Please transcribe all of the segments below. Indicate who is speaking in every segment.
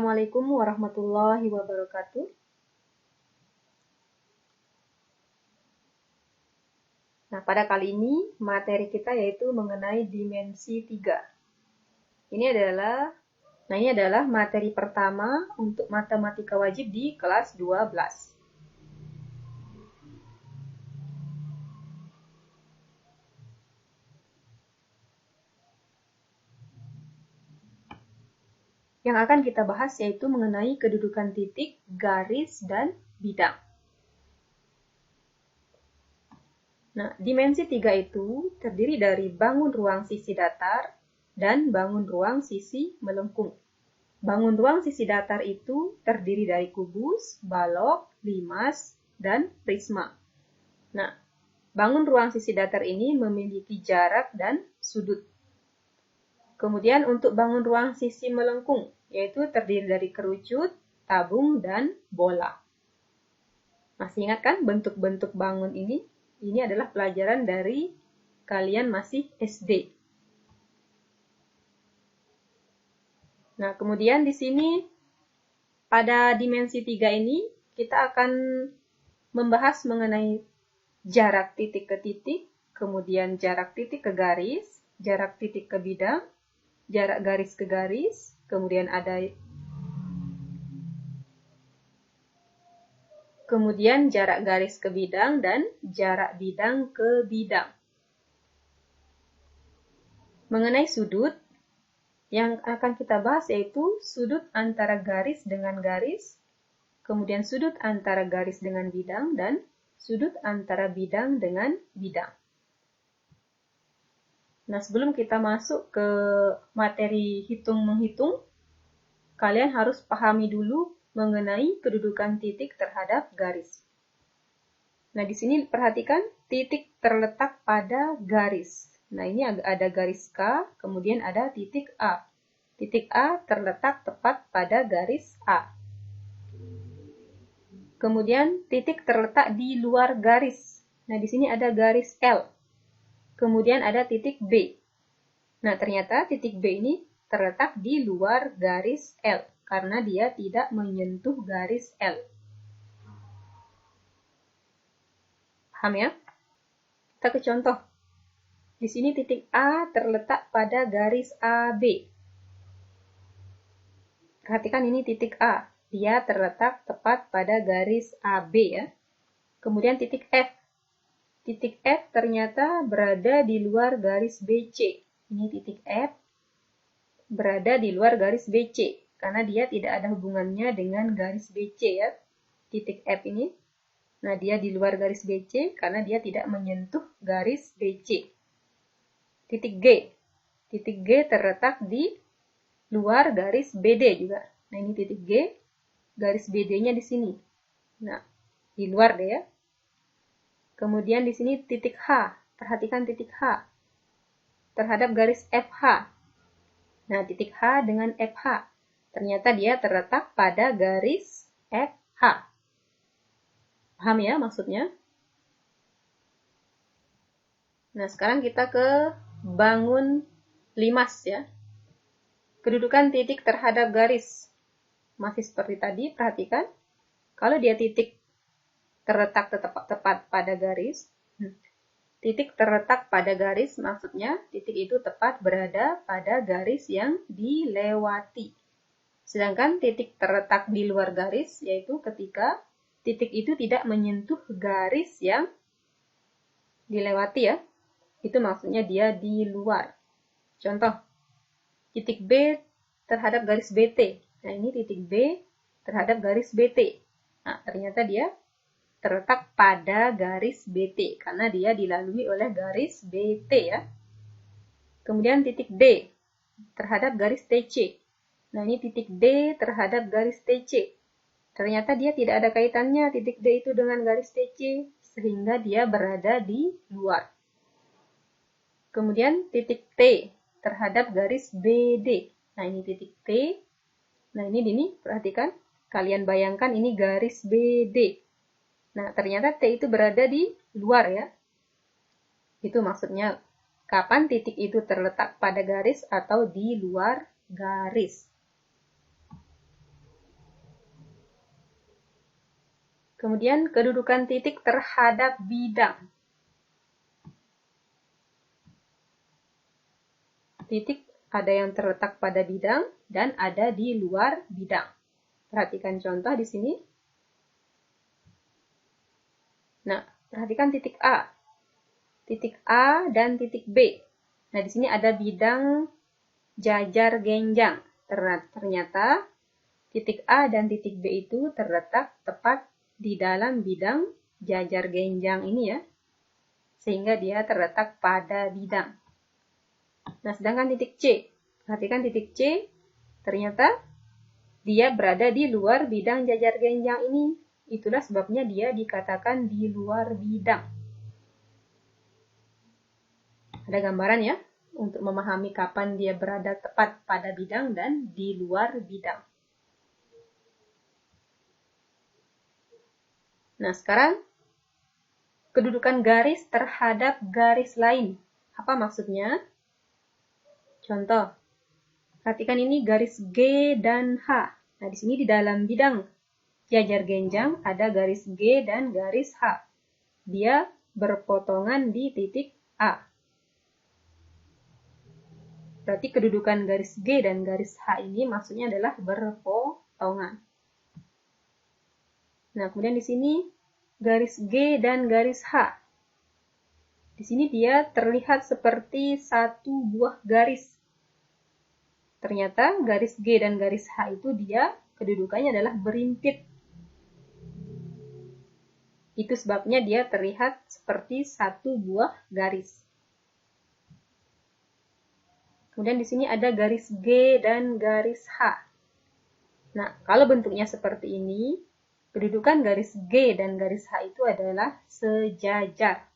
Speaker 1: Assalamualaikum warahmatullahi wabarakatuh. Nah, pada kali ini materi kita yaitu mengenai dimensi 3. Ini adalah materi pertama untuk matematika wajib di kelas 12. Yang akan kita bahas yaitu mengenai kedudukan titik, garis, dan bidang. Nah, dimensi 3 itu terdiri dari bangun ruang sisi datar dan bangun ruang sisi melengkung. Bangun ruang sisi datar itu terdiri dari kubus, balok, limas, dan prisma. Nah, bangun ruang sisi datar ini memiliki jarak dan sudut. Kemudian untuk bangun ruang sisi melengkung, yaitu terdiri dari kerucut, tabung, dan bola. Masih ingat kan bentuk-bentuk bangun ini? Ini adalah pelajaran dari kalian masih SD. Nah, kemudian di sini pada dimensi 3 ini kita akan membahas mengenai jarak titik ke titik, kemudian jarak titik ke garis, jarak titik ke bidang, jarak garis ke garis, kemudian jarak garis ke bidang dan jarak bidang ke bidang. Mengenai sudut, yang akan kita bahas yaitu sudut antara garis dengan garis, kemudian sudut antara garis dengan bidang, dan sudut antara bidang dengan bidang. Nah, sebelum kita masuk ke materi hitung-menghitung, kalian harus pahami dulu mengenai kedudukan titik terhadap garis. Nah, di sini perhatikan titik terletak pada garis. Nah, ini ada garis K, kemudian ada titik A. Titik A terletak tepat pada garis A. Kemudian titik terletak di luar garis. Nah, di sini ada garis L. Kemudian ada titik B. Nah, ternyata titik B ini terletak di luar garis L karena dia tidak menyentuh garis L. Paham ya? Kita ke contoh. Di sini titik A terletak pada garis AB. Perhatikan ini titik A. Dia terletak tepat pada garis AB ya. Kemudian titik F. Titik F ternyata berada di luar garis BC. Ini titik F berada di luar garis BC karena dia tidak ada hubungannya dengan garis BC ya. Titik F ini. Nah, dia di luar garis BC karena dia tidak menyentuh garis BC. Titik G. Titik G terletak di luar garis BD juga. Nah, ini titik G, garis BD-nya di sini. Nah, di luar deh ya. Kemudian di sini titik H. Perhatikan titik H terhadap garis FH. Nah, titik H dengan FH. Ternyata dia terletak pada garis FH. Paham ya maksudnya? Nah, sekarang kita ke bangun limas ya. Kedudukan titik terhadap garis. Masih seperti tadi, perhatikan. Kalau dia titik terletak tepat pada garis, titik terletak pada garis maksudnya titik itu tepat berada pada garis yang dilewati. Sedangkan titik terletak di luar garis yaitu ketika titik itu tidak menyentuh garis yang dilewati ya. Itu maksudnya dia di luar. Contoh, titik B terhadap garis BT. Nah, ini titik B terhadap garis BT. Nah, ternyata dia terletak pada garis BT karena dia dilalui oleh garis BT ya. Kemudian titik D terhadap garis TC. Nah, ini titik D terhadap garis TC. Ternyata dia tidak ada kaitannya titik D itu dengan garis TC sehingga dia berada di luar. Kemudian titik T terhadap garis BD. Nah, ini titik T. Nah, ini perhatikan. Kalian bayangkan ini garis BD. Nah, ternyata T itu berada di luar ya. Itu maksudnya kapan titik itu terletak pada garis atau di luar garis. Kemudian kedudukan titik terhadap bidang. Titik ada yang terletak pada bidang dan ada di luar bidang. Perhatikan contoh di sini. Nah, perhatikan titik A. Titik A dan titik B. Nah, di sini ada bidang jajar genjang. Ternyata titik A dan titik B itu terletak tepat di dalam bidang jajar genjang ini ya. Sehingga dia terletak pada bidang. Nah, sedangkan titik C. Perhatikan titik C, ternyata dia berada di luar bidang jajar genjang ini. Itulah sebabnya dia dikatakan di luar bidang. Ada gambaran ya, untuk memahami kapan dia berada tepat pada bidang dan di luar bidang. Nah, sekarang kedudukan garis terhadap garis lain. Apa maksudnya? Contoh, perhatikan ini garis G dan H. Nah, di sini di dalam bidang jajar genjang ada garis G dan garis H. Dia berpotongan di titik A. Berarti kedudukan garis G dan garis H ini maksudnya adalah berpotongan. Nah, kemudian di sini garis G dan garis H. Di sini dia terlihat seperti satu buah garis. Ternyata garis G dan garis H itu dia kedudukannya adalah berimpit. Itu sebabnya dia terlihat seperti satu buah garis. Kemudian di sini ada garis G dan garis H. Nah, kalau bentuknya seperti ini, kedudukan garis G dan garis H itu adalah sejajar.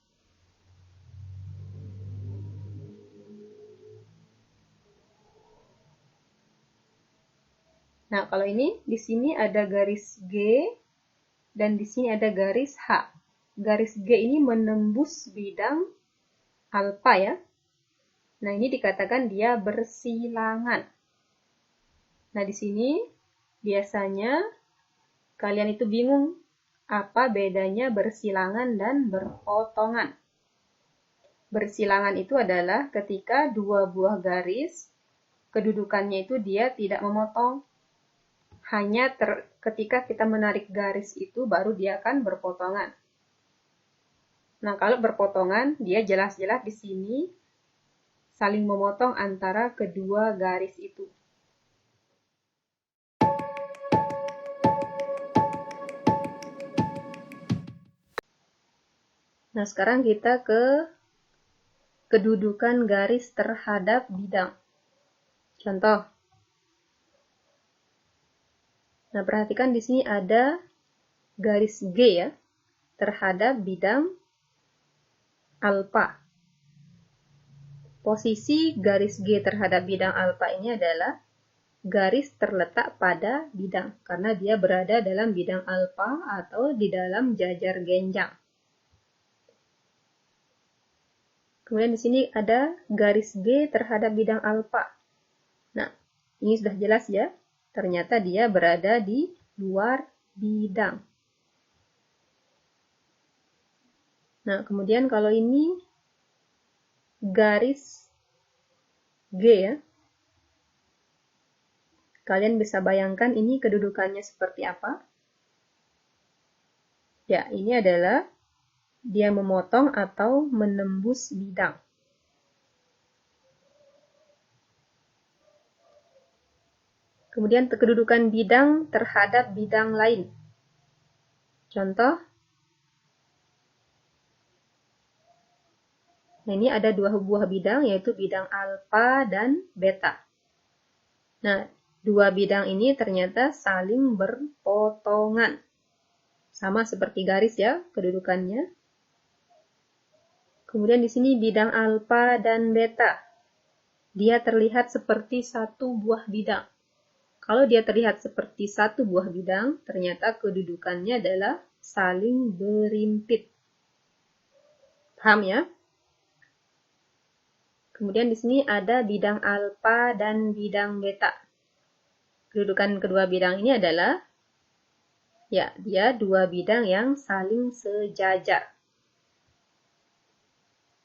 Speaker 1: Nah, kalau ini di sini ada garis G dan di sini ada garis H. Garis G ini menembus bidang alfa ya. Nah, ini dikatakan dia bersilangan. Nah, di sini biasanya kalian itu bingung apa bedanya bersilangan dan berpotongan. Bersilangan itu adalah ketika dua buah garis, kedudukannya itu dia tidak memotong. Hanya ketika kita menarik garis itu baru dia akan berpotongan. Nah, kalau berpotongan, dia jelas-jelas di sini saling memotong antara kedua garis itu. Nah, sekarang kita ke kedudukan garis terhadap bidang. Contoh. Nah, perhatikan di sini ada garis G ya, terhadap bidang alfa. Posisi garis G terhadap bidang alfa ini adalah garis terletak pada bidang, karena dia berada dalam bidang alfa atau di dalam jajar genjang. Kemudian di sini ada garis G terhadap bidang alfa. Nah, ini sudah jelas ya, ternyata dia berada di luar bidang. Nah, kemudian kalau ini garis G ya, kalian bisa bayangkan ini kedudukannya seperti apa? Ya, ini adalah dia memotong atau menembus bidang. Kemudian kedudukan bidang terhadap bidang lain. Contoh, nah ini ada dua buah bidang, yaitu bidang alfa dan beta. Nah, dua bidang ini ternyata saling berpotongan. Sama seperti garis ya, kedudukannya. Kemudian di sini bidang alfa dan beta. Dia terlihat seperti satu buah bidang. Kalau dia terlihat seperti satu buah bidang, ternyata kedudukannya adalah saling berimpit. Paham ya? Kemudian di sini ada bidang alfa dan bidang beta. Kedudukan kedua bidang ini adalah Ya, dia dua bidang yang saling sejajar.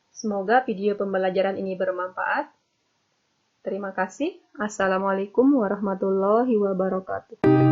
Speaker 1: Semoga video pembelajaran ini bermanfaat. Terima kasih. Assalamualaikum warahmatullahi wabarakatuh.